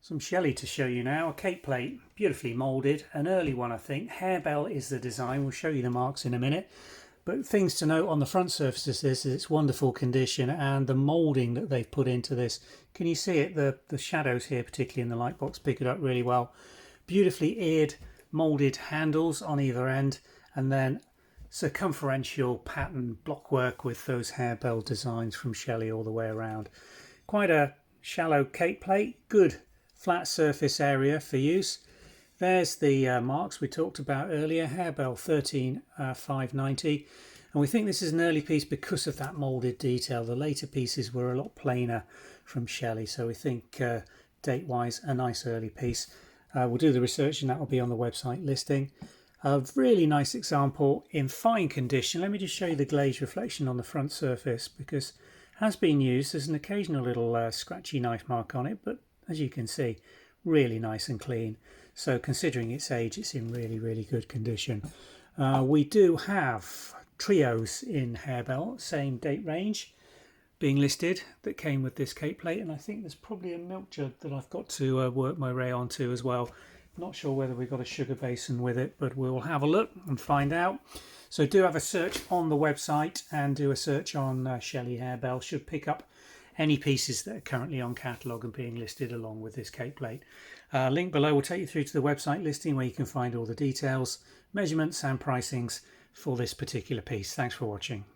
Some Shelley to show you now, a cake plate, beautifully moulded, an early one I think. Harebell is the design, we'll show you the marks in a minute. But things to note on the front surface of this is its wonderful condition and the moulding that they've put into this. Can you see it? The shadows here, particularly in the light box, pick it up really well. Beautifully eared, moulded handles on either end, and then circumferential pattern blockwork with those harebell designs from Shelley all the way around. Quite a shallow cake plate, good flat surface area for use. There's the marks we talked about earlier, Harebell 13590, and we think this is an early piece because of that moulded detail. The later pieces were a lot plainer from Shelley, so we think date wise a nice early piece. We'll do the research and that will be on the website listing. A really nice example in fine condition. Let me just show you the glaze reflection on the front surface, because it has been used. There's an occasional little scratchy knife mark on it, but as you can see, really nice and clean. So considering its age, it's in really good condition. We do have trios in Harebell, same date range, being listed, that came with this cake plate, and I think there's probably a milk jug that I've got to work my way onto as well. Not sure whether we've got a sugar basin with it, but we'll have a look and find out. So do have a search on the website and do a search on Shelley Harebell. Should pick up any pieces that are currently on catalogue and being listed along with this cake plate. Link below will take you through to the website listing where you can find all the details, measurements and pricings for this particular piece. Thanks for watching.